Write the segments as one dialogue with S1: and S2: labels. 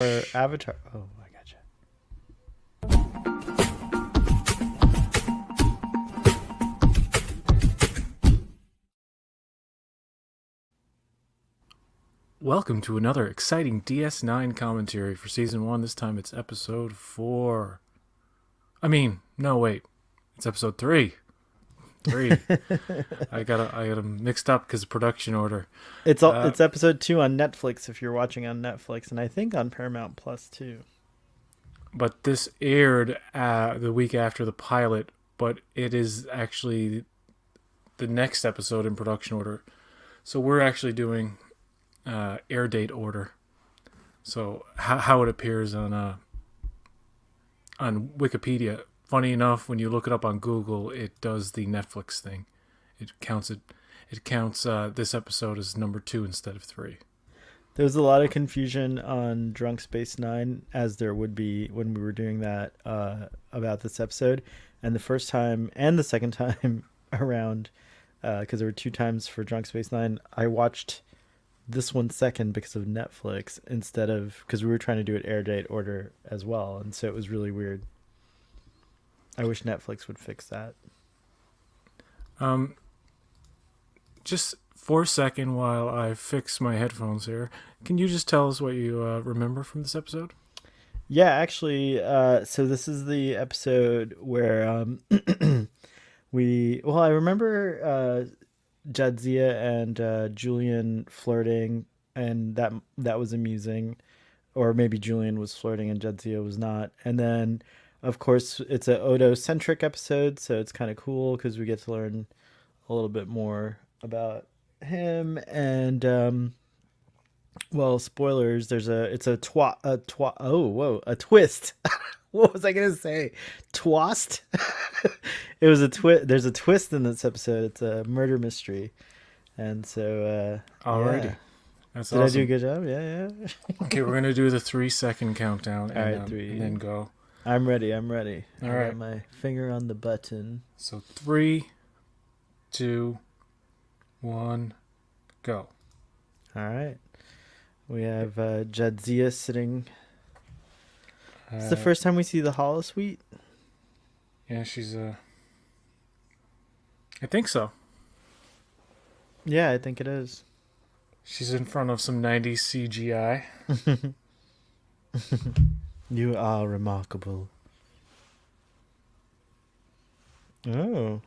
S1: Or Avatar. Oh, I gotcha.
S2: Welcome to another exciting DS9 commentary for Season 1. This time it's Episode 4. No, wait. It's Episode 3. 3. I got them mixed up because of production order.
S1: It's episode 2 on Netflix if you're watching on Netflix, and I think on Paramount Plus too.
S2: But this aired the week after the pilot, but it is actually the next episode in production order. So we're actually doing air date order. So how it appears on Wikipedia. Funny enough, when you look it up on Google, it does the Netflix thing. It counts this episode as number 2 instead of 3.
S1: There was a lot of confusion on Drunk Space Nine, as there would be when we were doing that about this episode, and the first time and the second time around, because there were 2 times for Drunk Space Nine. I watched this one second because of Netflix instead of because we were trying to do it air date order as well, and so it was really weird. I wish Netflix would fix that.
S2: Just for a second while I fix my headphones here, can you just tell us what you remember from this episode?
S1: Yeah, actually, so this is the episode where I remember Jadzia and Julian flirting, and that was amusing. Or maybe Julian was flirting and Jadzia was not. And then, of course, it's an Odo-centric episode, so it's kind of cool because we get to learn a little bit more about him. And spoilers. There's a twist. What was I gonna say? Twast. It was a twist. There's a twist in this episode. It's a murder mystery, and so
S2: Alrighty.
S1: yeah.
S2: That's
S1: Did
S2: awesome.
S1: I do a good job? Yeah.
S2: Okay, we're gonna do the 3-second countdown,
S1: All right, 3,
S2: and then go.
S1: I'm ready.
S2: All
S1: I
S2: right.
S1: got my finger on the button.
S2: So 3, 2, 1, go.
S1: All right. We have Jadzia sitting. It's the first time we see the holosuite.
S2: Yeah, she's I think so.
S1: Yeah, I think it is.
S2: She's in front of some 90s CGI.
S1: You are remarkable. Oh.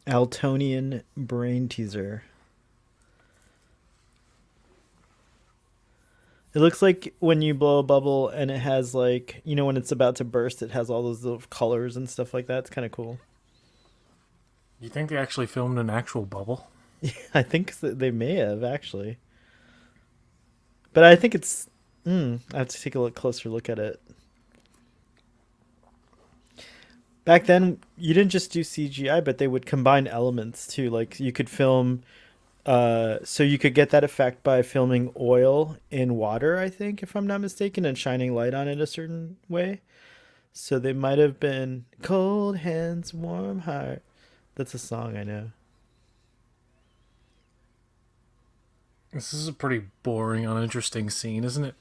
S1: Altonian brain teaser. It looks like when you blow a bubble and it has like, when it's about to burst, it has all those little colors and stuff like that. It's kind of cool.
S2: You think they actually filmed an actual bubble?
S1: I think they may have actually. But I think it's... I have to take a closer look at it. Back then, you didn't just do CGI, but they would combine elements too. Like you could film... so you could get that effect by filming oil in water, I think, if I'm not mistaken, and shining light on it a certain way. So they might have been Cold Hands, Warm Heart. That's a song, I know.
S2: This is a pretty boring, uninteresting scene, isn't it?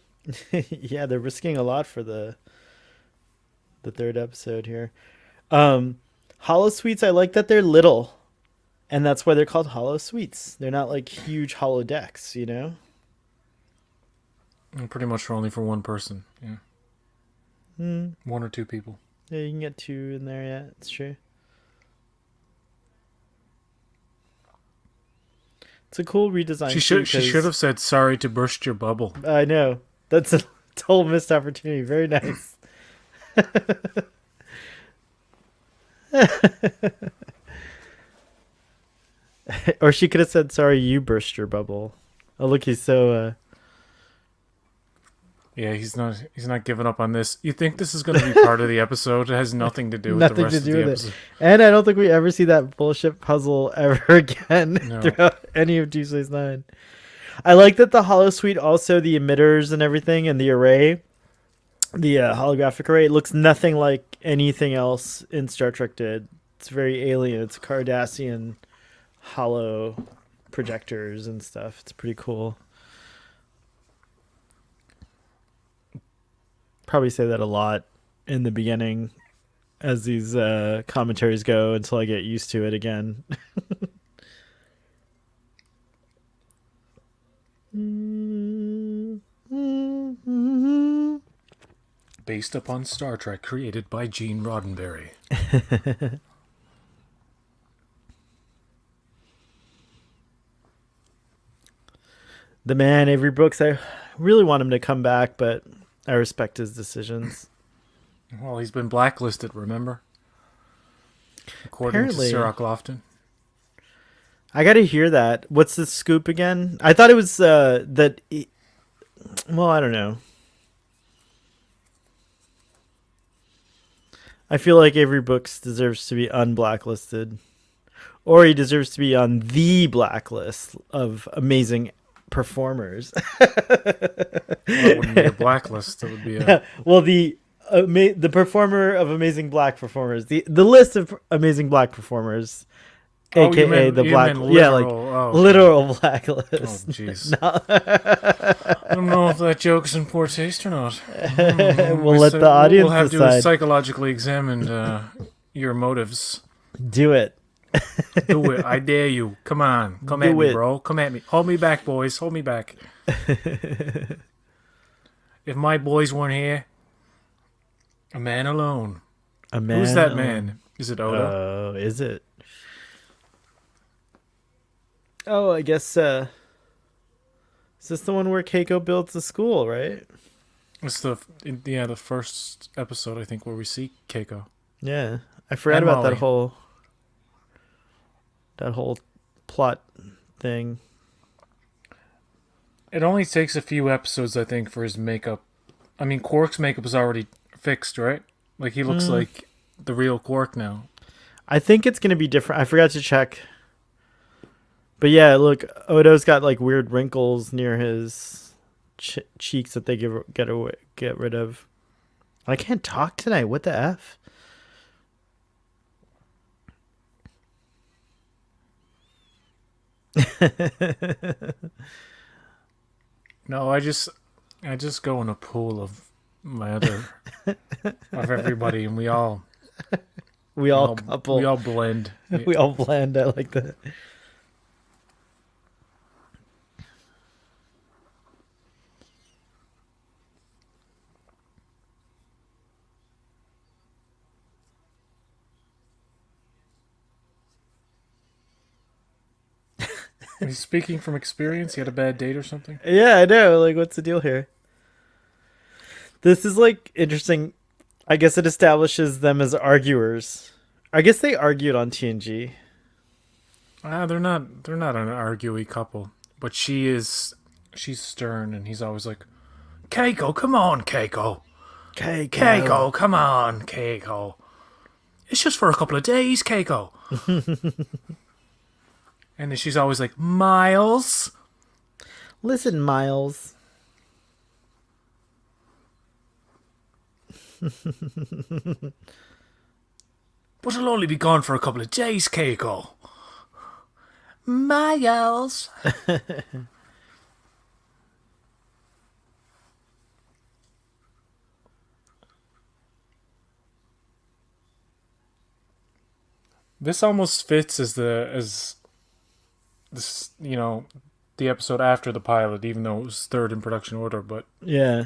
S1: Yeah, they're risking a lot for the 3rd episode here. Holosuites, I like that they're little. And that's why they're called holosuites. They're not like huge holodecks,
S2: And pretty much only for one person. Yeah. 1 or 2 people.
S1: Yeah, you can get 2 in there, yeah, it's true. It's a cool redesign.
S2: She should have said sorry to burst your bubble.
S1: I know. That's a total missed opportunity. Very nice. Or she could have said, sorry, you burst your bubble. Oh, look, he's so...
S2: Yeah, he's not giving up on this. You think this is going to be part of the episode? It has nothing to do with the rest of the episode.
S1: And I don't think we ever see that bullshit puzzle ever again
S2: No.
S1: throughout any of Deep Space Nine. I like that the holosuite, also the emitters and everything, and the array, the holographic array, looks nothing like anything else in Star Trek did. It's very alien. It's Cardassian hollow projectors and stuff. It's pretty cool. Probably say that a lot in the beginning as these commentaries go until I get used to it again.
S2: Based upon Star Trek, created by Gene Roddenberry.
S1: The man, Avery Brooks, I really want him to come back, but I respect his decisions.
S2: Well, he's been blacklisted, remember? According
S1: Apparently.
S2: to Sirach Lofton.
S1: I got to hear that. What's the scoop again? I thought it was that. Well, I don't know. I feel like Avery Brooks deserves to be unblacklisted, or he deserves to be on the blacklist of amazing performers.
S2: Well, it wouldn't be a blacklist. It would be a...
S1: Well, the performer of amazing black performers, the list of amazing black performers, aka the black, literal blacklist.
S2: Oh, jeez.
S1: No.
S2: I don't know if that joke's in poor taste or not.
S1: We'll let the audience
S2: We'll have
S1: decide.
S2: to psychologically examine your motives.
S1: Do it.
S2: Do it. I dare you. Come on. Come at me, bro. Come at me. Hold me back, boys. Hold me back. If my boys weren't here, a man alone.
S1: A man.
S2: Who's that man? Is it Oda?
S1: Oh, is it? Oh, I guess. Is this the one where Keiko builds the school, right?
S2: It's the first episode I think where we see Keiko.
S1: Yeah, I forgot
S2: And
S1: about
S2: Molly.
S1: that whole plot thing.
S2: It only takes a few episodes, I think, for his makeup. I mean, Quark's makeup is already fixed, right? Like, he looks like the real Quark now.
S1: I think it's gonna be different. I forgot to check. But yeah, look, Odo's got like weird wrinkles near his cheeks that they get rid of. I can't talk tonight. What the f?
S2: No, I just go in a pool of my other of everybody, and we all
S1: couple.
S2: we all blend.
S1: We all blend. I like that.
S2: He's speaking from experience. He had a bad date or something.
S1: Yeah, I know. Like, what's the deal here? This is like interesting. I guess it establishes them as arguers. I guess they argued on TNG.
S2: They're not an arguey couple, but she's stern, and he's always like, Keiko, come on, Keiko. Keiko, come on, Keiko. It's just for a couple of days, Keiko. And then she's always like, Miles.
S1: Listen, Miles.
S2: But it'll only be gone for a couple of days, Keiko. Miles. This almost fits as this, the episode after the pilot, even though it was third in production order, but
S1: Yeah.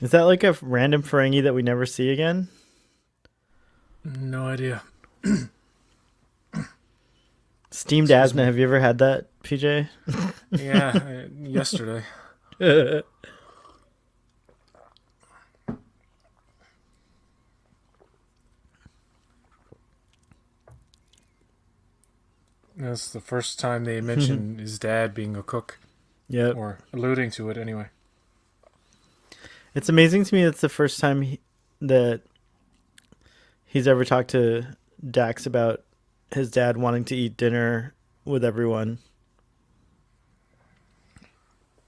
S1: Is that like a random Ferengi that we never see again?
S2: no idea.
S1: Steamed asthma. Have you ever had that, PJ?
S2: Yeah, yesterday. That's the first time they mentioned his dad being a cook,
S1: Yep.
S2: or alluding to it anyway.
S1: It's amazing to me that's the first time that he's ever talked to Dax about his dad wanting to eat dinner with everyone.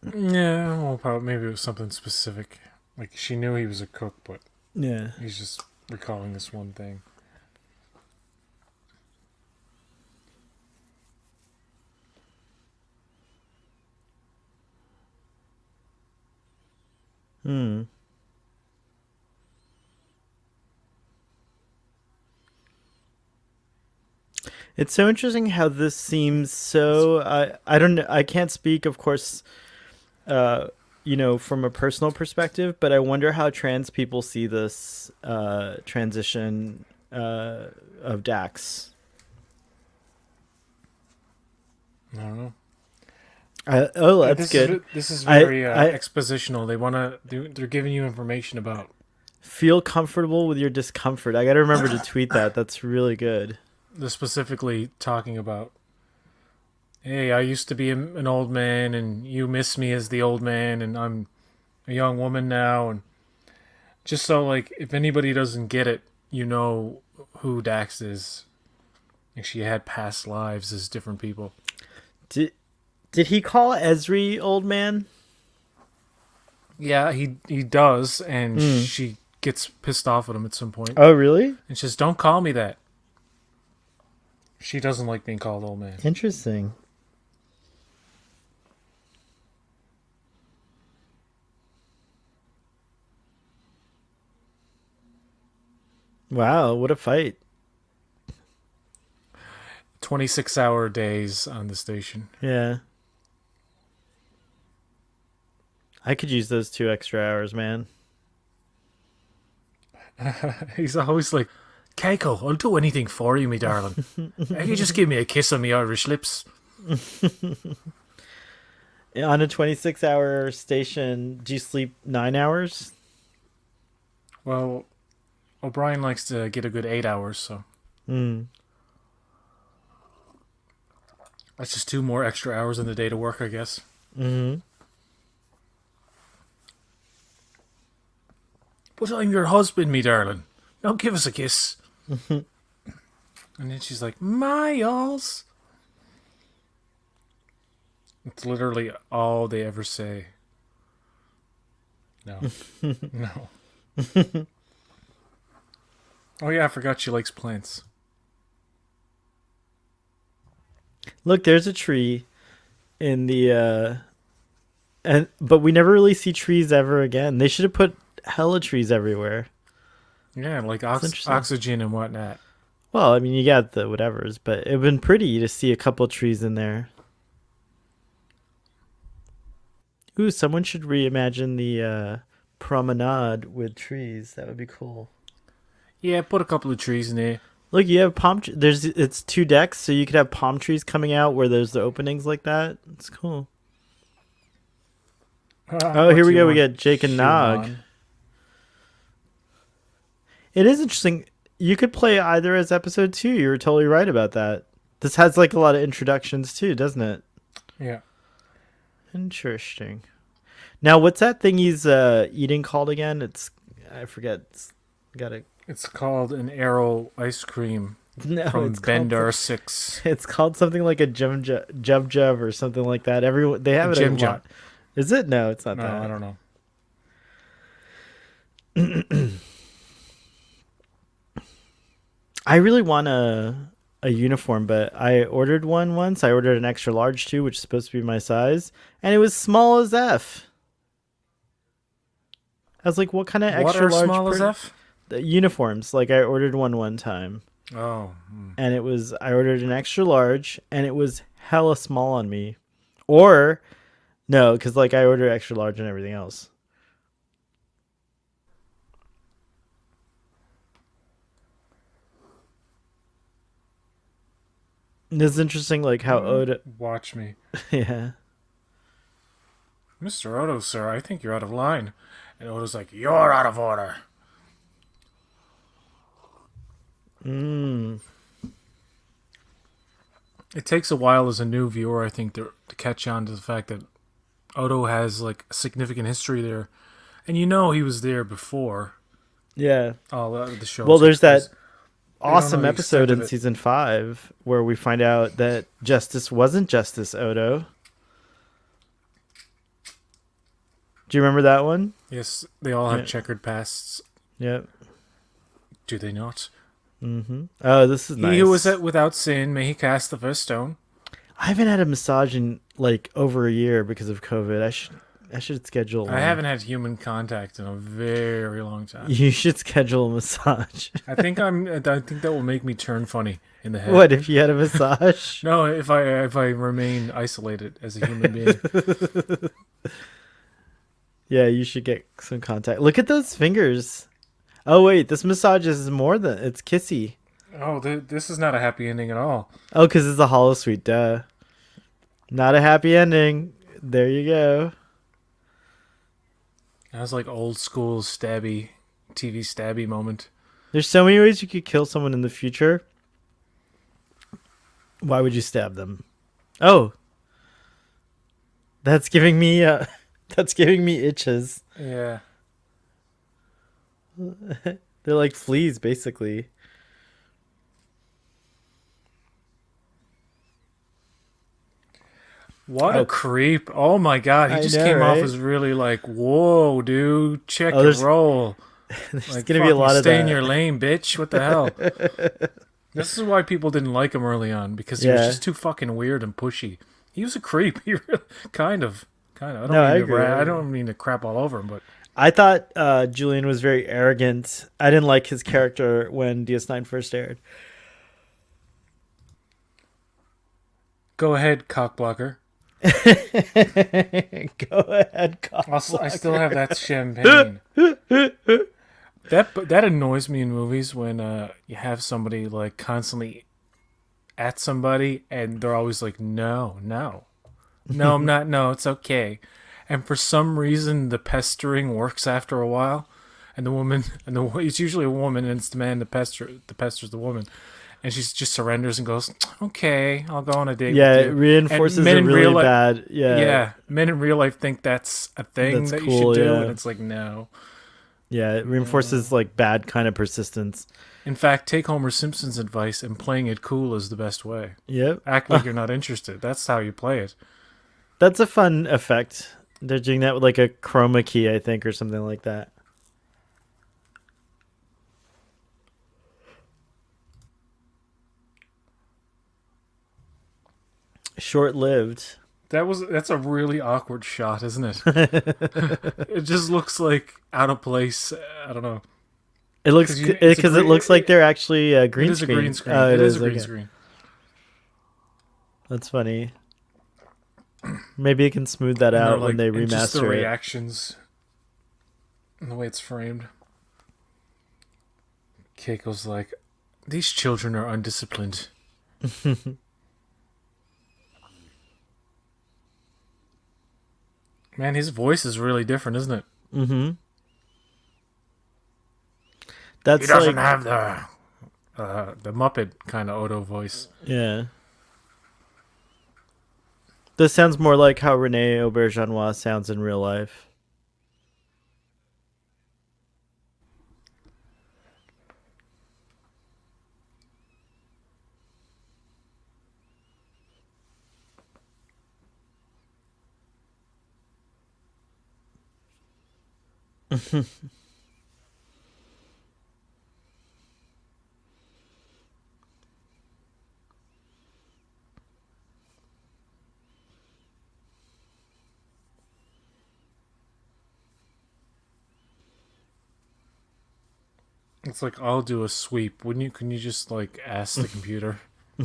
S2: Yeah, well, probably maybe it was something specific. Like she knew he was a cook, but
S1: Yeah.
S2: he's just recalling this one thing.
S1: Hmm. It's so interesting how this seems
S2: It's
S1: so. I don't know. I can't speak, of course, uh, from a personal perspective, but I wonder how trans people see this transition of Dax.
S2: I don't know.
S1: Oh, that's good.
S2: This is
S1: I
S2: very
S1: I
S2: expositional. They're giving you information about.
S1: feel comfortable with your discomfort. I got to remember to tweet that. That's really good.
S2: They're specifically talking about. Hey, I used to be an old man, and you miss me as the old man, and I'm a young woman now, and just so like if anybody doesn't get it, you know who Dax is. Like she had past lives as different people.
S1: Did did he call Esri old man?
S2: Yeah, he does, and
S1: Hmm.
S2: she gets pissed off at him at some point,
S1: Oh, really?
S2: and says, "Don't call me that." She doesn't like being called old man.
S1: Interesting. Wow, what a fight.
S2: 26-hour days on the station.
S1: Yeah. I could use those 2 extra hours, man.
S2: He's always like, Keiko, I'll do anything for you, me darling. You just give me a kiss on me Irish lips.
S1: On a 26-hour station, do you sleep 9 hours?
S2: Well, O'Brien likes to get a good 8 hours, so
S1: Hmm.
S2: that's just 2 more extra hours in the day to work, I guess.
S1: Mm-hmm.
S2: But I'm your husband, me darling. Now give us a kiss. And then she's like, Miles. It's literally all they ever say. No. No. Oh, yeah, I forgot she likes plants.
S1: Look, there's a tree in the and but we never really see trees ever again. They should have put hella trees everywhere.
S2: Yeah, like
S1: It's interesting.
S2: oxygen and whatnot.
S1: Well, I mean, you got the whatevers, but it'd been pretty to see a couple trees in there. Ooh, someone should reimagine the promenade with trees. That would be cool.
S2: Yeah, put a couple of trees in there.
S1: Look, you have there's it's 2 decks, so you could have palm trees coming out where there's the openings like that. It's cool. Oh,
S2: What
S1: here
S2: do
S1: we
S2: you
S1: go. We
S2: want,
S1: get Jake and Nog.
S2: human?
S1: It is interesting. You could play either as episode 2. You were totally right about that. This has like a lot of introductions too, doesn't it?
S2: Yeah.
S1: Interesting. Now, what's that thing he's eating called again? It's I forget. It's got a
S2: It's called an arrow ice cream
S1: no.
S2: from
S1: It's called
S2: Bendar 6.
S1: it's called something like a jub or something like that. Everyone they have it a
S2: Jim
S1: lot.
S2: Jam.
S1: Is it? No, it's not
S2: No,
S1: that.
S2: I don't know.
S1: I really want a uniform, but I ordered one once. I ordered an extra large too, which is supposed to be my size, and it was small as F. I was like, what kind of
S2: What
S1: extra
S2: are
S1: large
S2: small as F?
S1: The uniforms? Like I ordered one time,
S2: Oh.
S1: and I ordered an extra large, and it was hella small on me. Or no, because like I ordered extra large and everything else. This is interesting, like how Oda,
S2: Watch me.
S1: yeah.
S2: Mr. Odo, sir, I think you're out of line. And Odo's like, you're out of order.
S1: Mm.
S2: It takes a while as a new viewer, I think, to catch on to the fact that Odo has like a significant history there. And you know he was there before
S1: Yeah.
S2: all the show.
S1: Well, there's that
S2: They don't
S1: awesome
S2: know the
S1: episode
S2: extent of
S1: in
S2: it.
S1: season 5 where we find out that Justice wasn't Justice Odo. Do you remember that one?
S2: Yes, they all have
S1: Yeah.
S2: checkered pasts.
S1: Yep.
S2: Do they not?
S1: Oh, this is
S2: He who was
S1: nice.
S2: without sin, may he cast the first stone.
S1: I haven't had a massage in like over a year because of COVID. I should schedule
S2: I
S1: one.
S2: haven't had human contact in a very long time.
S1: You should schedule a massage.
S2: I think that will make me turn funny in the head.
S1: What if you had a massage?
S2: No, if I remain isolated as a human being.
S1: Yeah, you should get some contact. Look at those fingers. Oh wait, this massage is more than it's kissy.
S2: Oh, this is not a happy ending at all.
S1: Oh, because it's a hollow suite. Duh. Not a happy ending. There you go.
S2: That was like old school stabby, TV stabby moment.
S1: There's so many ways you could kill someone in the future. Why would you stab them? Oh, that's giving me that's giving me itches.
S2: Yeah.
S1: They're like fleas, basically.
S2: What a
S1: Oh,
S2: creep. Oh my god, he
S1: I
S2: just
S1: know,
S2: came off
S1: right?
S2: as really like, whoa, dude, check
S1: Oh,
S2: your
S1: there's
S2: roll.
S1: there's
S2: Like,
S1: gonna be a
S2: fucking
S1: lot of
S2: stay in your
S1: that.
S2: lane, bitch. What the hell? This is why people didn't like him early on, because he was
S1: Yeah.
S2: just too fucking weird and pushy. He was a creep. He really, kind of. Kind of.
S1: No, I agree. I
S2: I
S1: agree.
S2: don't mean to crap all over him, but
S1: I thought Julian was very arrogant. I didn't like his character when DS9 first aired.
S2: go ahead, cockblocker.
S1: Go ahead,
S2: I still
S1: cockblocker.
S2: have that champagne. That annoys me in movies when you have somebody like constantly at somebody and they're always like, no, no, no, I'm not. No, it's okay. And for some reason, the pestering works after a while, and the woman it's usually a woman, and it's the man that pesters the woman, and she just surrenders and goes, okay, I'll go on a date
S1: Yeah,
S2: with
S1: it
S2: you. And
S1: reinforces
S2: men
S1: a
S2: in
S1: really
S2: real life,
S1: bad. Yeah,
S2: yeah, men in real life think that's a thing
S1: that's
S2: that you should
S1: cool.
S2: do, and
S1: Yeah,
S2: it's like no,
S1: yeah, it reinforces
S2: no.
S1: like bad kind of persistence.
S2: In fact, take Homer Simpson's advice, and playing it cool is the best way.
S1: Yep,
S2: Act like you're not interested. That's how you play it.
S1: that's a fun effect. They're doing that with like a chroma key, I think, or something like that. Short lived.
S2: That's a really awkward shot, isn't it? It just looks like out of place. I don't know.
S1: It looks
S2: It's a
S1: because it
S2: green.
S1: looks like they're actually
S2: It
S1: green
S2: is a green
S1: screen.
S2: screen.
S1: Oh, it
S2: It is
S1: is.
S2: a green
S1: Okay,
S2: screen.
S1: that's funny. Maybe it can smooth that
S2: And they're
S1: out when
S2: like,
S1: they
S2: and just the
S1: remaster it.
S2: reactions and the way it's framed. Keiko's like, these children are undisciplined. Man, his voice is really different, isn't it?
S1: Mm-hmm.
S2: He
S1: That's
S2: doesn't
S1: like
S2: have the Muppet kind of Odo voice.
S1: yeah. This sounds more like how Rene Auberjonois sounds in real life.
S2: It's like, I'll do a sweep. Wouldn't you? Can you just like ask the computer,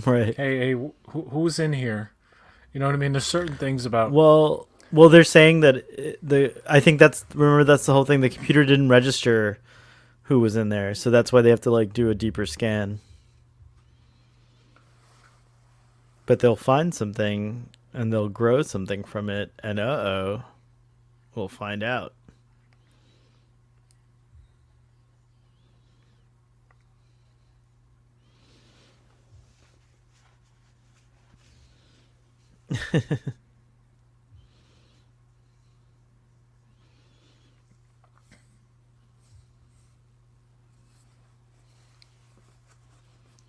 S1: Right.
S2: hey, who's in here? You know what I mean? There's certain things about.
S1: Well, they're saying that the I think that's remember that's the whole thing. The computer didn't register who was in there, so that's why they have to like do a deeper scan. But they'll find something and they'll grow something from it, and we'll find out.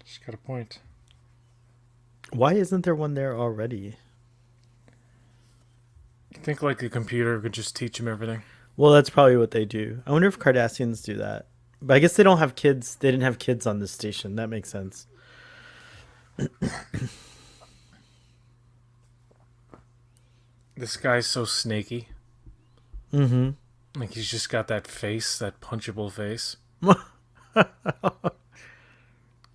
S2: She's got a point.
S1: Why isn't there one there already?
S2: You think like a computer could just teach him everything?
S1: Well, that's probably what they do. I wonder if Cardassians do that. But I guess they don't have kids. They didn't have kids on this station. That makes sense.
S2: This guy's so snaky.
S1: Mm-hmm.
S2: Like he's just got that face, that punchable face.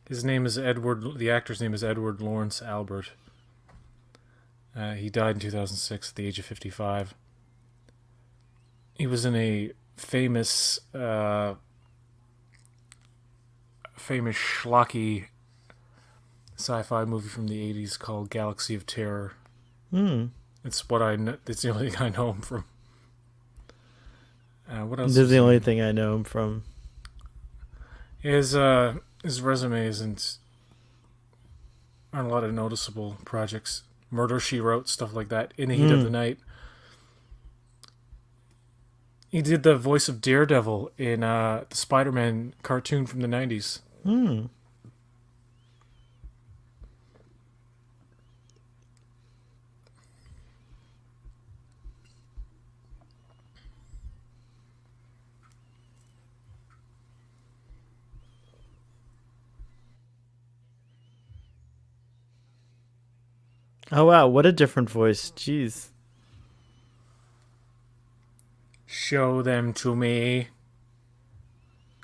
S2: His name is Edward. The actor's name is Edward Lawrence Albert. He died in 2006 at the age of 55. He was in a famous schlocky sci-fi movie from the 80s called Galaxy of Terror. It's what I know. It's the only thing I know him from. What else?
S1: This is the only thing I know him from.
S2: His resume aren't a lot of noticeable projects. Murder, She Wrote, stuff like that. In the Heat of the Night. He did the voice of Daredevil in the Spider-Man cartoon from the 90s.
S1: Oh, wow. What a different voice. Jeez.
S2: Show them to me.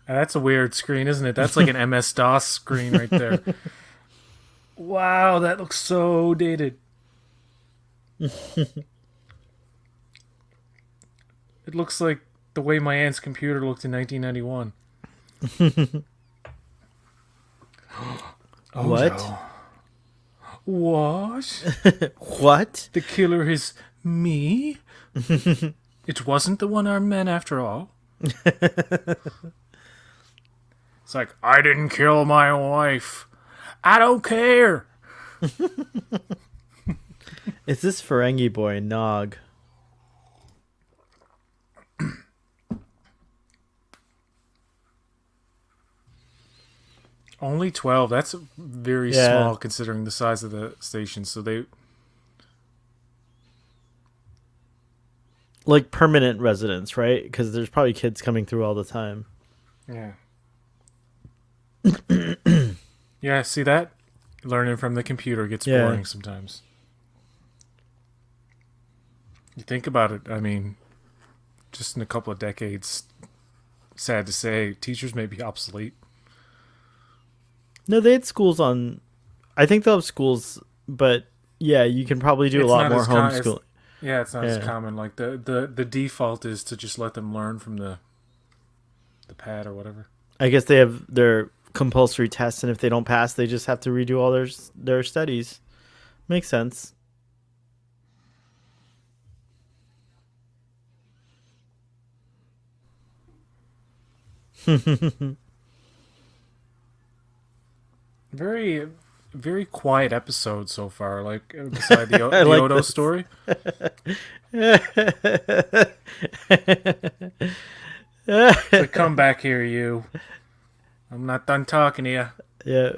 S2: That's a weird screen, isn't it? That's like an MS-DOS screen right there. Wow, that looks so dated. It looks like the way my aunt's computer looked in 1991. Oh,
S1: What?
S2: no. What?
S1: What?
S2: The killer is me? It wasn't the one-armed man after all. It's like, I didn't kill my wife. I don't care.
S1: Is this Ferengi boy, Nog?
S2: Only 12. That's very small considering the size of the station. So they...
S1: Like permanent residents, right? Because there's probably kids coming through all the time.
S2: Yeah. Yeah, see that? Learning from the computer gets boring sometimes. You think about it, I mean, just in a couple of decades, sad to say, teachers may be obsolete.
S1: No, they had schools on... I think they'll have schools, but yeah, you can probably do a lot more homeschooling.
S2: Yeah, it's not as common. Like the default is to just let them learn from the pad or whatever.
S1: I guess they have their compulsory tests, and if they don't pass, they just have to redo all their studies. Makes sense.
S2: Very, very quiet episode so far. Like beside the Odo story. So come back here, you. I'm not done talking to you.
S1: Yeah.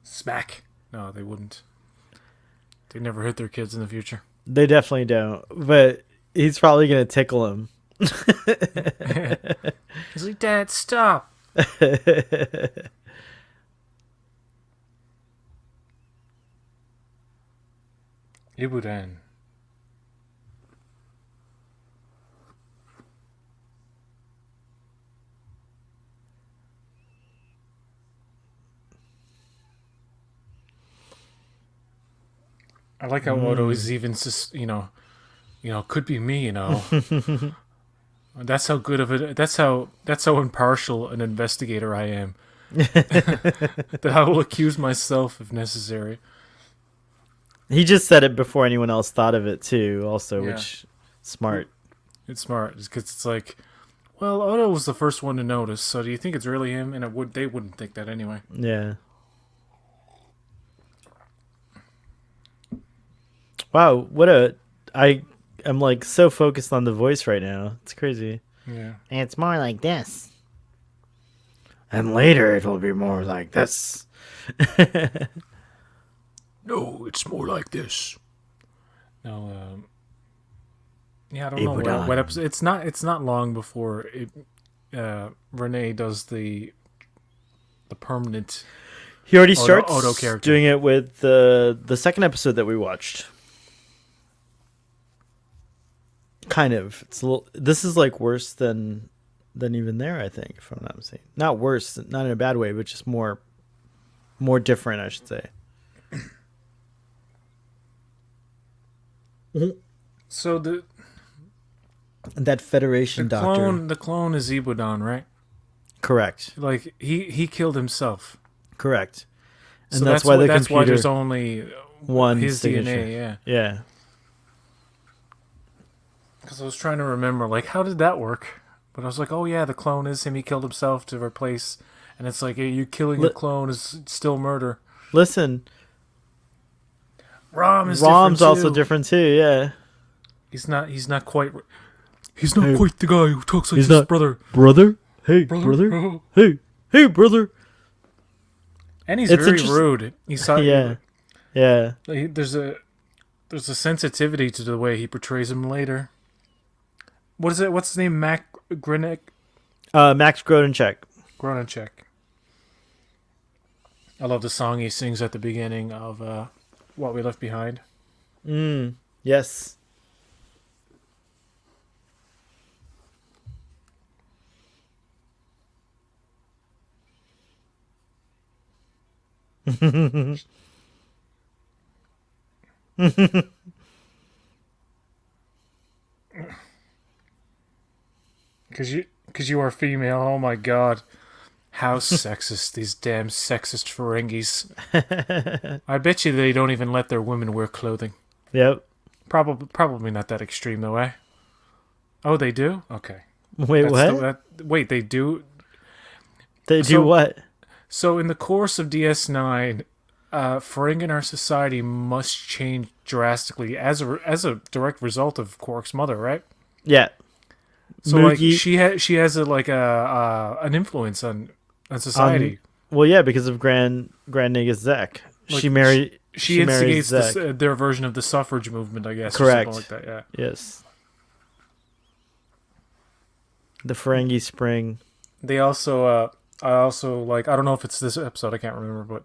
S2: Smack. No, they wouldn't. They never hit their kids in the future.
S1: They definitely don't. But he's probably going to tickle him.
S2: He's like, Dad, stop. Ibudan. I like how Odo is even just, could be me, That's how good of it. That's how impartial an investigator I am. That I will accuse myself if necessary.
S1: He just said it before anyone else thought of it too. Also, which smart.
S2: It's smart because it's like, well, Odo was the first one to notice. So do you think it's really him? And they wouldn't think that anyway.
S1: Yeah. Wow, I'm like so focused on the voice right now. It's crazy.
S2: Yeah.
S1: It's more like this. And later it will be more like this.
S2: No, it's more like this. No, Yeah, I don't know what
S1: Abaddon.
S2: episode. It's not long before Renee does the permanent
S1: He already
S2: Odo
S1: starts
S2: character.
S1: doing it with the second episode that we watched. Kind of. It's a little. This is like worse than even there. I think, if I'm not mistaken. Not worse, not in a bad way, but just more different, I should say. Mhm.
S2: So
S1: That
S2: the
S1: Federation doctor.
S2: clone is Ibudan, right?
S1: Correct.
S2: Like he killed himself.
S1: Correct. And
S2: So
S1: that's why the
S2: that's why there's
S1: computer
S2: only
S1: one
S2: his
S1: signature.
S2: DNA. Yeah.
S1: Yeah.
S2: Because I was trying to remember, like, how did that work? But I was like, oh yeah, the clone is him. He killed himself to replace. And it's like, hey, you killing your clone is still murder.
S1: Listen,
S2: Rom is different
S1: Rom's also
S2: too.
S1: different too. Yeah.
S2: He's not. He's not quite. He's not
S1: Hey,
S2: quite the guy who talks like
S1: he's
S2: his
S1: not
S2: brother.
S1: brother. Hey,
S2: Brother.
S1: brother. Hey, hey, brother.
S2: And he's
S1: It's
S2: very
S1: interest-
S2: rude. He's
S1: Yeah. Yeah.
S2: there's a sensitivity to the way he portrays him later. What is it? What's his name? Mac Grinick
S1: Max Grodenchek.
S2: Gronacek. I love the song he sings at the beginning of What We Left Behind.
S1: Yes.
S2: Cause you are female. Oh my god. How sexist, these damn sexist Ferengis. I bet you they don't even let their women wear clothing.
S1: Yep.
S2: Probably not that extreme though, eh? Oh, they do? Okay.
S1: Wait, what?
S2: Wait, they do?
S1: They do
S2: so-
S1: what?
S2: So in the course of DS9, Ferengi our society must change drastically as a direct result of Quark's mother, right?
S1: Yeah.
S2: So like
S1: Moogie-
S2: she has an influence on society.
S1: Well, yeah, because of Grand Nagus Zek.
S2: Like,
S1: She married.
S2: She
S1: marries
S2: instigates
S1: Zek.
S2: their version of the suffrage movement, I guess.
S1: Correct.
S2: Or something like that. Yeah.
S1: Yes. The Ferengi Spring.
S2: They also, I also like. I don't know if it's this episode. I can't remember, but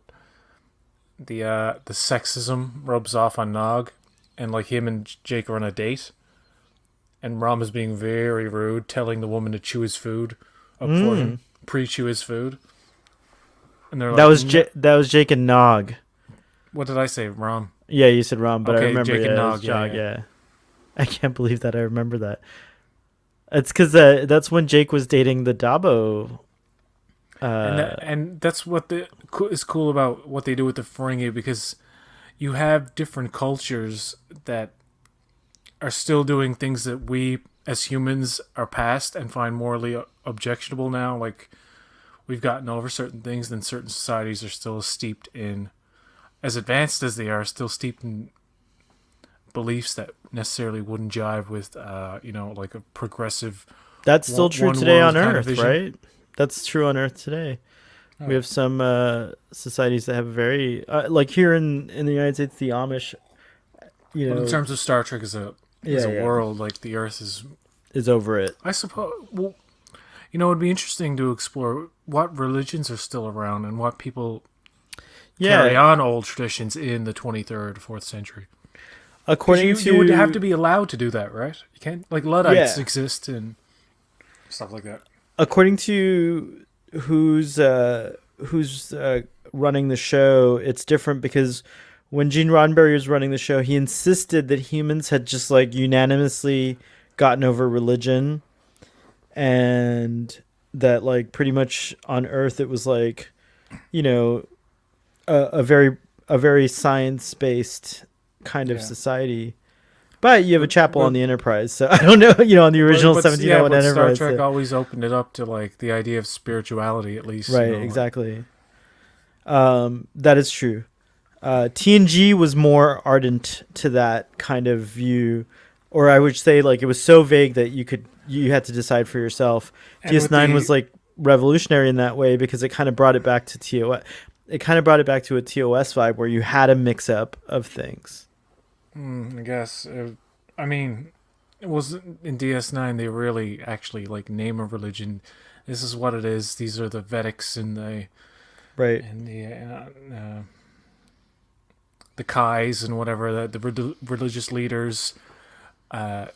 S2: the sexism rubs off on Nog, and like him and Jake are on a date, and Rom is being very rude, telling the woman to chew his food up for him, pre-chew his food. And they're like,
S1: That was Jake and Nog.
S2: What did I say, Rom?
S1: Yeah, you said Rom, but I
S2: Okay,
S1: remember
S2: Jake and
S1: it
S2: Nog,
S1: was
S2: yeah,
S1: Jog.
S2: yeah.
S1: Yeah. I can't believe that I remember that. It's because that's when Jake was dating the Dabo.
S2: And that's what is cool about what they do with the Ferengi, because you have different cultures that are still doing things that we as humans are past and find morally objectionable now. Like, we've gotten over certain things, then certain societies are still steeped in, as advanced as they are, still steeped in beliefs that necessarily wouldn't jive with, like a progressive.
S1: That's still true
S2: one
S1: today
S2: world
S1: on
S2: kind of
S1: Earth,
S2: vision.
S1: right? That's true on Earth today.
S2: Oh.
S1: We have some societies that have very like here in the United States, the Amish.
S2: But in terms of Star Trek as a
S1: Yeah.
S2: world, like the Earth
S1: is over it.
S2: I suppose. Well, it'd be interesting to explore what religions are still around and what people carry on old traditions in the 23rd, 4th century.
S1: According
S2: You would have to be allowed to do that, right? You can't, like, Luddites
S1: Yeah.
S2: exist and stuff like that.
S1: according to who's running the show, it's different because when Gene Roddenberry was running the show, he insisted that humans had just like unanimously gotten over religion, and that like pretty much on Earth it was like, a very science based kind of
S2: Yeah.
S1: society. But you have a chapel on the Enterprise, so I don't know. On the original 1701
S2: but
S1: Enterprise,
S2: Star Trek always opened it up to, like, the idea of spirituality, at least.
S1: right? Exactly. That is true. TNG was more ardent to that kind of view, or I would say like it was so vague that you had to decide for yourself.
S2: And with
S1: DS9
S2: the-
S1: was like revolutionary in that way because it kind of brought it back to TOS. It kind of brought it back to a TOS vibe where you had a mix up of things.
S2: I guess. I mean, it was in DS9 they really actually like name a religion. This is what it is. These are the Vedics and
S1: Right.
S2: the Kais and whatever the religious leaders. Uh,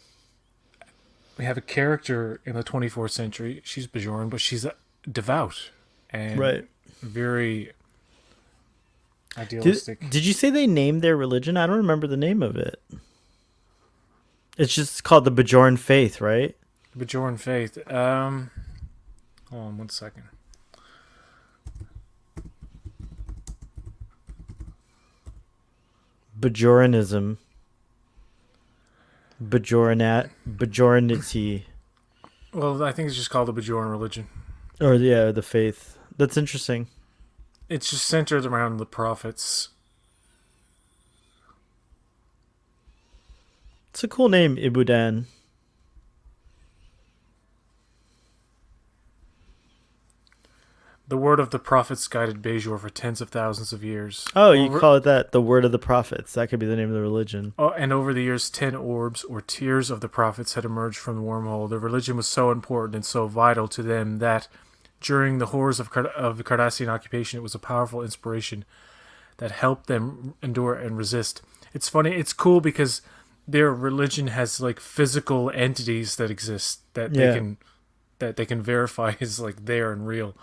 S2: we have a character in the 24th century. She's Bajoran, but she's devout and
S1: Right.
S2: very idealistic.
S1: Did you say they named their religion? I don't remember the name of it. It's just called the Bajoran Faith, right?
S2: Bajoran faith. Hold on 1 second.
S1: Bajoranism. Bajoranity.
S2: Well, I think it's just called the Bajoran religion.
S1: Or yeah, the faith. That's interesting.
S2: It's just centered around the prophets.
S1: It's a cool name, Ibudan.
S2: The word of the prophets guided Bajor for tens of thousands of years.
S1: Oh, you call it that, the word of the prophets. That could be the name of the religion.
S2: Oh, and over the years, 10 orbs or tears of the prophets had emerged from the wormhole. Their religion was so important and so vital to them that during the horrors of the Cardassian occupation, it was a powerful inspiration that helped them endure and resist. It's funny, it's cool because their religion has like physical entities that exist that they can verify is like there and real.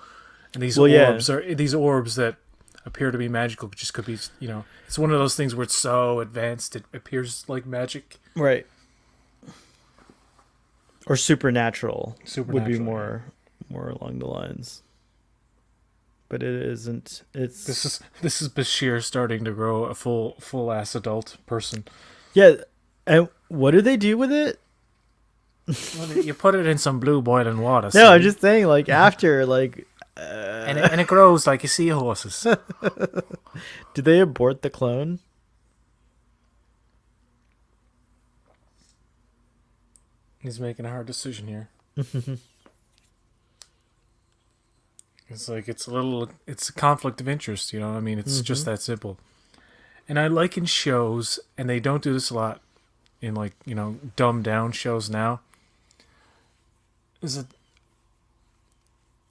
S2: And these these orbs that appear to be magical just could be, it's one of those things where it's so advanced it appears like magic.
S1: Right. Or supernatural would be more along the lines. But it isn't. It's
S2: this is Bashir starting to grow a full ass adult person.
S1: Yeah, and what do they do with it?
S2: Well, you put it in some blue boiling water.
S1: No, I'm just saying, like after, like.
S2: And it grows like you see horses.
S1: Did they abort the clone?
S2: He's making a hard decision here. It's like it's a conflict of interest, you know what I mean? It's just that simple. And I like in shows, and they don't do this a lot in like, dumbed down shows now, is that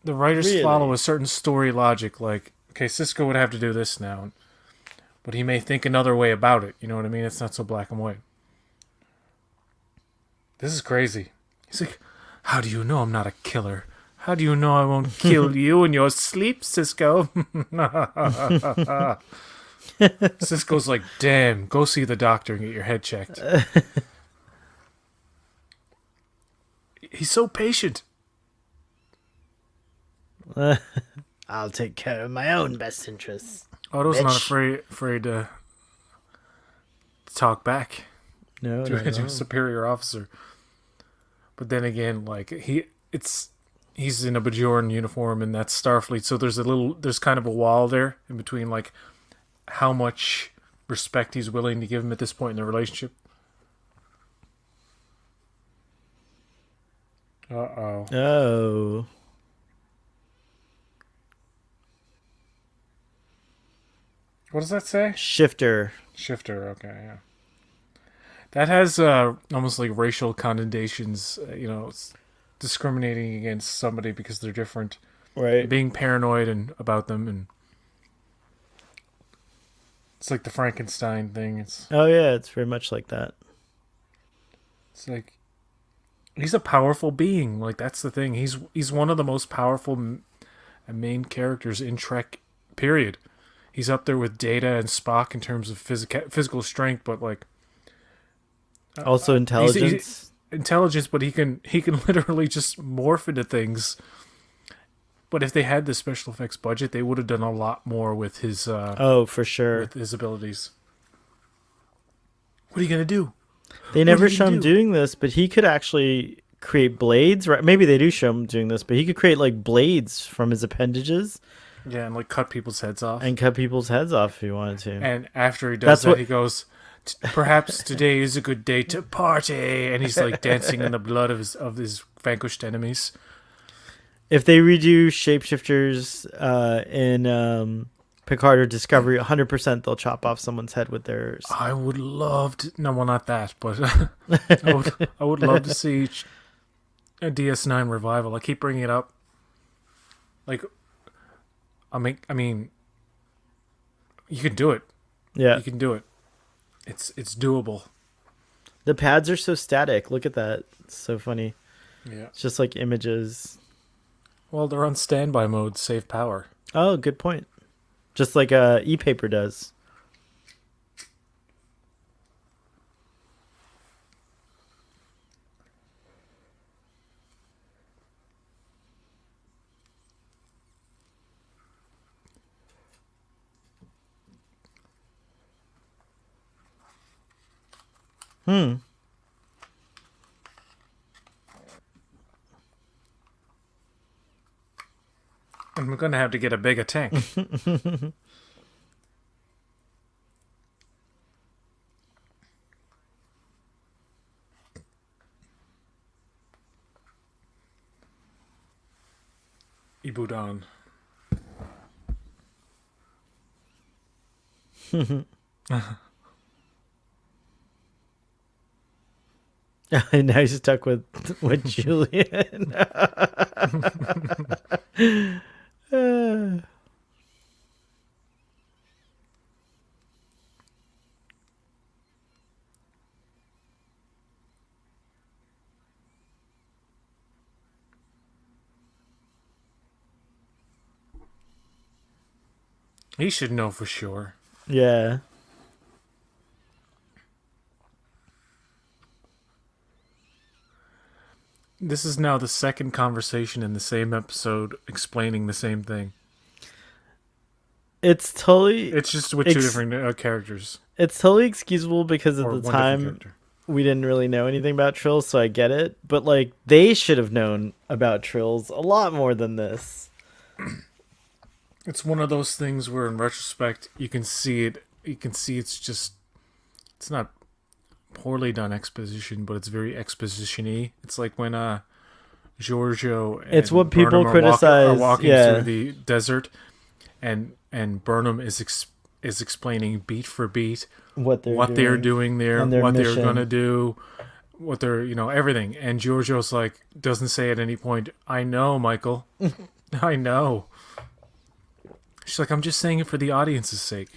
S2: the writers follow a certain story logic, like, okay, Cisco would have to do this now, but he may think another way about it, you know what I mean? It's not so black and white. This is crazy. He's like, how do you know I'm not a killer? How do you know I won't kill you in your sleep, Cisco? Cisco's like, damn, go see the doctor and get your head checked. He's so patient.
S1: I'll take care of my own best interests.
S2: Otto's not afraid to talk back
S1: to
S2: a superior officer. But then again, like he's in a Bajoran uniform and that's Starfleet, so there's kind of a wall there in between, like how much respect he's willing to give him at this point in the relationship. Uh-oh.
S1: Oh.
S2: What does that say?
S1: Shifter, okay,
S2: yeah. That has almost like racial connotations, it's discriminating against somebody because they're different.
S1: Right.
S2: Being paranoid about them, and it's like the Frankenstein thing. It's
S1: very much like that.
S2: It's like he's a powerful being. Like that's the thing. He's one of the most powerful main characters in Trek. Period. He's up there with Data and Spock in terms of physical strength, but like
S1: also intelligence.
S2: Intelligence, but he can literally just morph into things. But if they had the special effects budget, they would have done a lot more with his.
S1: For sure.
S2: With his abilities. What are you gonna do?
S1: They never show him doing this, but he could actually create blades. Right? Maybe they do show him doing this, but he could create like blades from his appendages.
S2: Yeah, and like cut people's heads off.
S1: And cut people's heads off if he wanted to.
S2: And after he does he goes, perhaps today is a good day to party, and he's like dancing in the blood of his vanquished enemies.
S1: If they redo shapeshifters in Picard or Discovery, 100% they'll chop off someone's head with their.
S2: I would love to. No, well, not that, but I would love to see a DS9 revival. I keep bringing it up. Like, I mean, you can do it.
S1: Yeah.
S2: You can do it. It's doable.
S1: The pads are so static. Look at that. It's so funny.
S2: Yeah.
S1: It's just like images.
S2: Well, they're on standby mode, save power.
S1: Oh, good point. Just like e-paper does. Hmm.
S2: I'm gonna have to get a bigger tank. Ibudan.
S1: Now he's stuck with Julian.
S2: He should know for sure.
S1: Yeah.
S2: This is now the second conversation in the same episode explaining the same thing.
S1: It's totally.
S2: It's just with two different characters.
S1: It's totally excusable because at
S2: Or
S1: the
S2: one
S1: time
S2: different character.
S1: we didn't really know anything about Trills, so I get it. But like they should have known about Trills a lot more than this.
S2: It's one of those things where, in retrospect, you can see it. You can see it's not poorly done exposition, but it's very exposition-y. It's like when Giorgio and
S1: It's what people
S2: Burnham
S1: criticize.
S2: are walking
S1: Yeah.
S2: through the desert, and Burnham is explaining beat for beat
S1: What
S2: they're doing there,
S1: and their
S2: what
S1: mission.
S2: they're gonna do, what they're everything. And Giorgio's like doesn't say at any point, "I know, Michael, I know." She's like, "I'm just saying it for the audience's sake."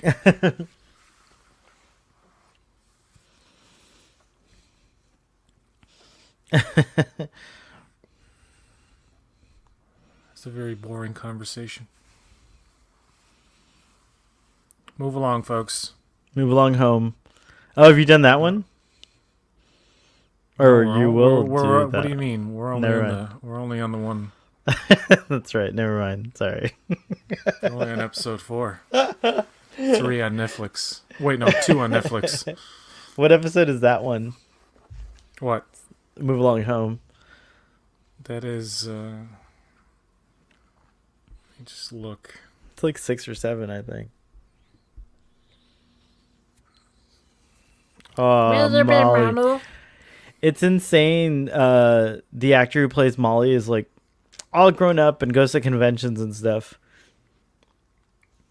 S2: It's a very boring conversation. Move along, folks.
S1: Move along home. Oh, have you done that one? Or
S2: No,
S1: you will
S2: we're,
S1: do that.
S2: What do you mean? We're only
S1: Never
S2: we're only on the one.
S1: That's right. Never mind. Sorry.
S2: We're only on episode 4. 3 on Netflix. Wait, no, 2 on Netflix.
S1: What episode is that one?
S2: What?
S1: Move along home.
S2: That is. Let me just look.
S1: It's like 6 or 7, I think. Oh, Molly. It's insane. The actor who plays Molly is like all grown up and goes to conventions and stuff.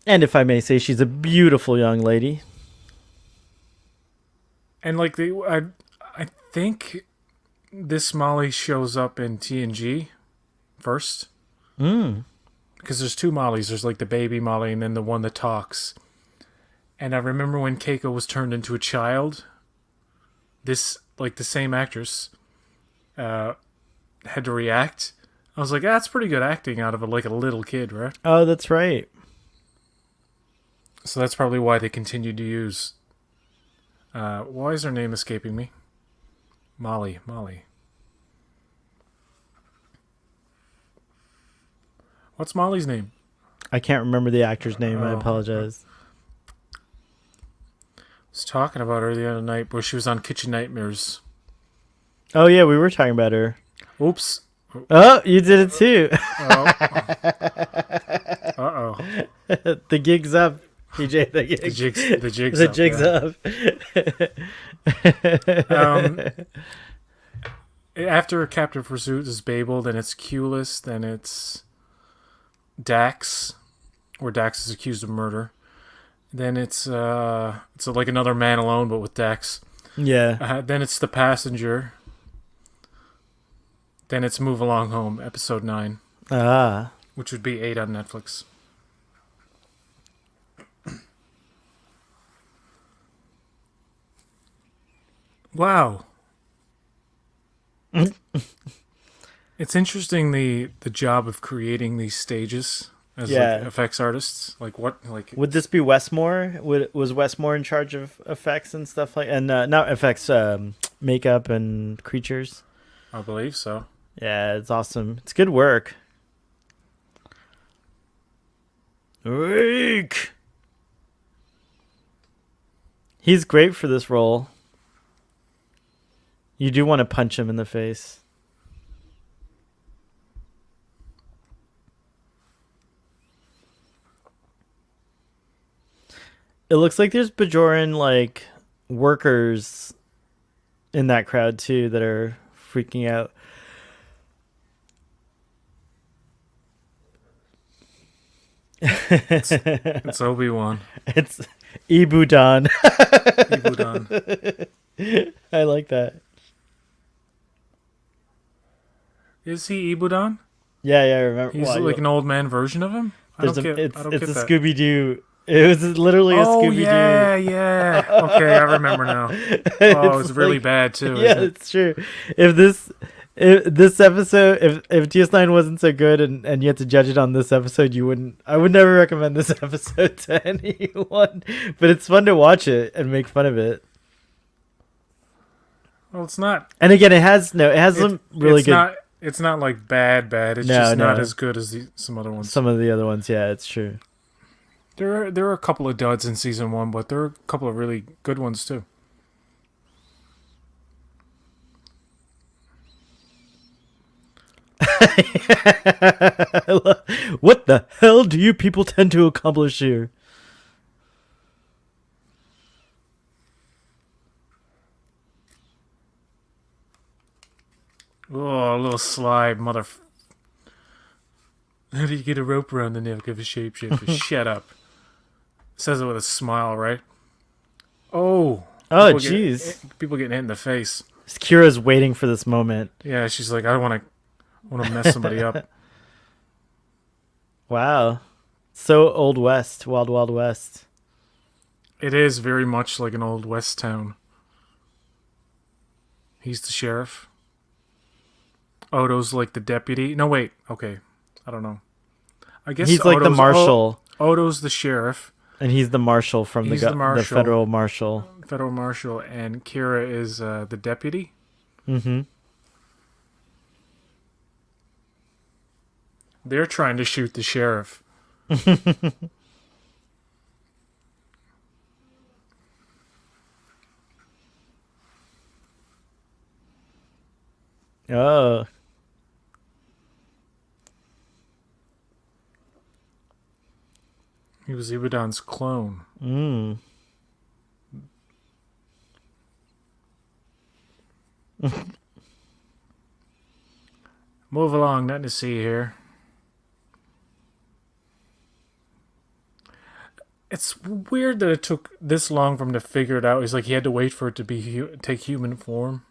S1: And if I may say, she's a beautiful young lady.
S2: And like I think this Molly shows up in TNG first. Because there's 2 Mollys. There's like the baby Molly and then the one that talks. And I remember when Keiko was turned into a child, this, like the same actress, had to react. I was like, that's pretty good acting out of a little kid, right?
S1: Oh, that's right.
S2: So that's probably why they continued to use. Why is her name escaping me? Molly. What's Molly's name?
S1: I can't remember the actor's name. I apologize.
S2: I was talking about her the other night where she was on Kitchen Nightmares.
S1: Oh, yeah, we were talking about her.
S2: Oops.
S1: Oh, you did it too.
S2: Uh-oh.
S1: The gig's up, PJ. The jig's up.
S2: After Captain Pursuit is Babel, then it's Q-less, then it's Dax, where Dax is accused of murder. Then it's like another Man Alone, but with Dax.
S1: Yeah.
S2: Then it's The Passenger. Then it's Move Along Home, episode 9,
S1: Ah.
S2: which would be 8 on Netflix. Wow. It's interesting the job of creating these stages as
S1: Yeah.
S2: like effects artists. Like what like
S1: Would this be Westmore? Was Westmore in charge of effects and stuff like, and not effects, makeup and creatures?
S2: I believe so.
S1: Yeah, it's awesome. It's good work. Eek. He's great for this role. You do want to punch him in the face. It looks like there's Bajoran like workers in that crowd too that are freaking out.
S2: It's Obi-Wan.
S1: It's Ibudan.
S2: Ibudan.
S1: I like that.
S2: Is he Ibudan?
S1: Yeah, I remember.
S2: He's
S1: well,
S2: like an old man version of him? I don't get
S1: it's
S2: that.
S1: a Scooby Doo. It was literally a Scooby Doo.
S2: Yeah. Okay, I remember now. Oh, it's really bad too.
S1: Yeah, it's true. If this episode, if DS9 wasn't so good and you had to judge it on this episode, I would never recommend this episode to anyone. But it's fun to watch it and make fun of it.
S2: Well, it's not.
S1: And again, it has some really good.
S2: It's not like bad. It's not as good as some other ones.
S1: Some of the other ones, yeah, it's true.
S2: There are a couple of duds in season 1, but there are a couple of really good ones too.
S1: What the hell do you people tend to accomplish here?
S2: Oh, a little slide, mother. How do you get a rope around the neck of a shapeshifter? Shut up. Says it with a smile, right? Oh,
S1: Jeez.
S2: People getting hit in the face.
S1: Kira's waiting for this moment.
S2: Yeah, she's like, I want to mess somebody up.
S1: Wow. So Old West, Wild Wild West.
S2: It is very much like an old West town. He's the sheriff. Odo's like the deputy. No, wait. Okay. I don't know. I guess
S1: he's like the marshal.
S2: Odo's the sheriff.
S1: And he's the marshal from the federal marshal.
S2: Federal marshal. And Kira is the deputy.
S1: Mm-hmm.
S2: They're trying to shoot the sheriff.
S1: Oh.
S2: He was Ibadan's clone.
S1: Mm.
S2: Move along, nothing to see here. It's weird that it took this long for him to figure it out. He's like, he had to wait for it to take human form.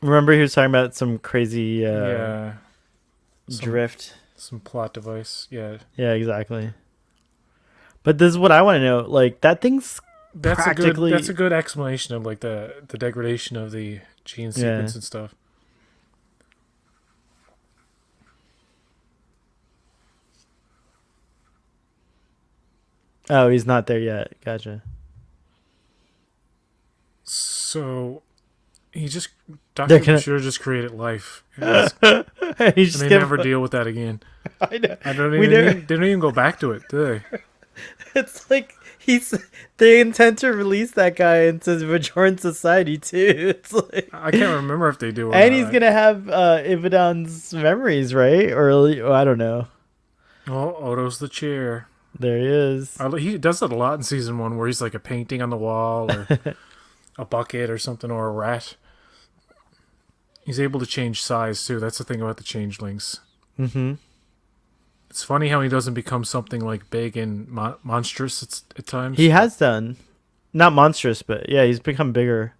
S1: Remember he was talking about some crazy drift.
S2: Some plot device, yeah.
S1: Yeah, exactly. But this is what I want to know. Like, that thing's practically...
S2: That's a good explanation of, like, the degradation of the gene sequence and stuff.
S1: Oh, he's not there yet. Gotcha.
S2: So, Dr. Computer just created life. And they never deal with that again.
S1: I know.
S2: They don't even go back to it, do they?
S1: It's like they intend to release that guy into Bajoran society too. It's like,
S2: I can't remember if they do.
S1: And he's gonna have Ibadan's memories, right? Or I don't know.
S2: Oh, Odo's the chair.
S1: There he is.
S2: He does that a lot in season 1, where he's like a painting on the wall, or a bucket, or something, or a rat. He's able to change size too. That's the thing about the changelings.
S1: Mm-hmm.
S2: It's funny how he doesn't become something like big and monstrous at times.
S1: He has done, not monstrous, but yeah, he's become bigger.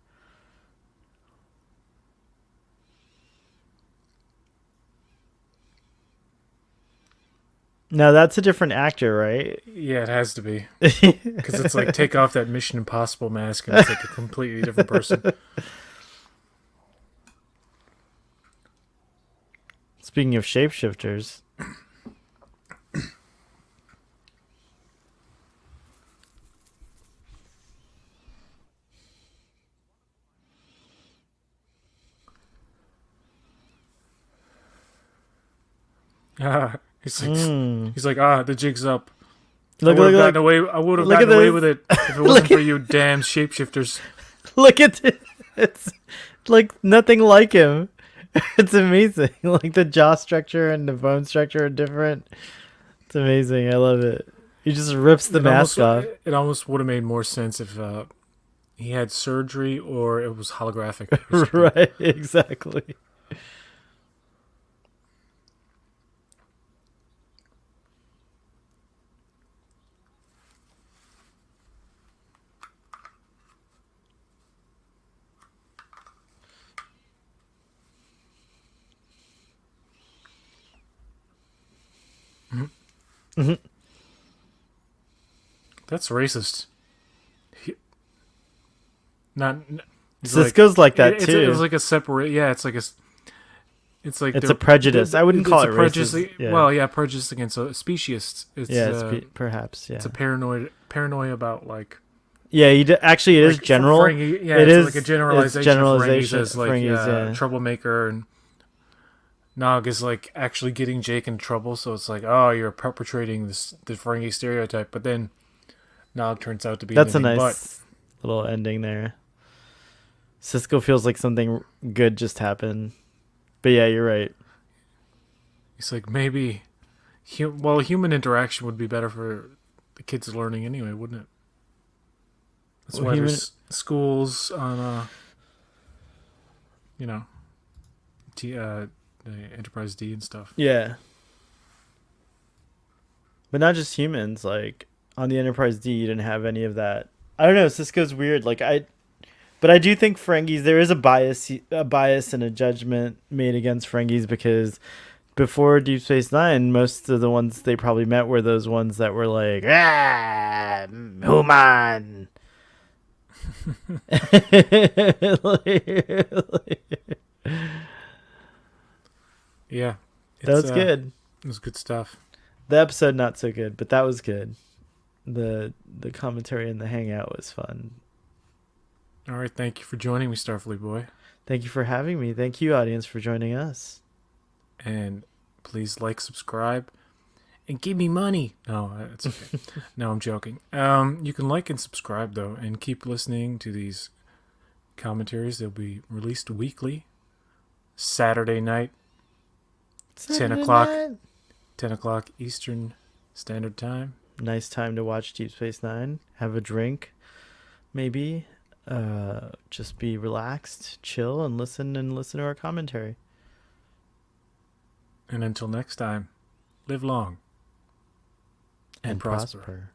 S1: Now that's a different actor, right?
S2: Yeah, it has to be. Because it's like take off that Mission Impossible mask and it's like a completely different person.
S1: Speaking of shapeshifters,
S2: He's like,
S1: mm.
S2: the jig's up.
S1: Look,
S2: I would have
S1: look,
S2: gotten
S1: look,
S2: away. I would have
S1: look at
S2: gotten away
S1: this.
S2: with it if it wasn't for you damn shapeshifters.
S1: Look at it. It's like nothing like him. It's amazing. Like the jaw structure and the bone structure are different. It's amazing. I love it. He just rips the mask off.
S2: It almost would have made more sense if he had surgery or it was holographic.
S1: Right, exactly. Mm-hmm.
S2: That's racist. Not
S1: Cisco's like that too.
S2: It was like a separate. Yeah, it's like a. It's
S1: a prejudice. I wouldn't call it
S2: prejudice.
S1: racist. Yeah.
S2: Well, yeah, prejudice against a speciest. It's,
S1: perhaps. Yeah,
S2: it's a paranoia about like.
S1: Yeah, actually, it is general.
S2: Ferengi, yeah,
S1: it
S2: it's
S1: is
S2: like a generalization.
S1: Generalization
S2: of Ferengis as like
S1: Ferengis,
S2: troublemaker, and Nog is like actually getting Jake in trouble. So it's like, oh, you're perpetrating the Ferengi stereotype. But then Nog turns out to be.
S1: That's a nice little ending there. Cisco feels like something good just happened. But yeah, you're right.
S2: He's like, maybe human interaction would be better for the kids learning anyway, wouldn't it? That's why there's schools on, the Enterprise D and stuff.
S1: Yeah. But not just humans. Like, on the Enterprise D, you didn't have any of that. I don't know. Cisco's weird. But I do think Ferengis, there is a bias and a judgment made against Ferengis because before Deep Space Nine, most of the ones they probably met were those ones that were like, human.
S2: Yeah.
S1: That was good.
S2: It was good stuff.
S1: The episode, not so good, but that was good. The commentary and the hangout was fun.
S2: All right, thank you for joining me, Starfleet Boy.
S1: Thank you for having me. Thank you, audience, for joining us.
S2: And please like, subscribe, and give me money. No, it's okay. No, I'm joking. You can like and subscribe, though, and keep listening to these commentaries. They'll be released weekly. Saturday night, 10 o'clock. 10 o'clock Eastern Standard Time.
S1: Nice time to watch Deep Space Nine. Have a drink, maybe. Just be relaxed, chill, and listen to our commentary.
S2: And until next time, live long and prosper.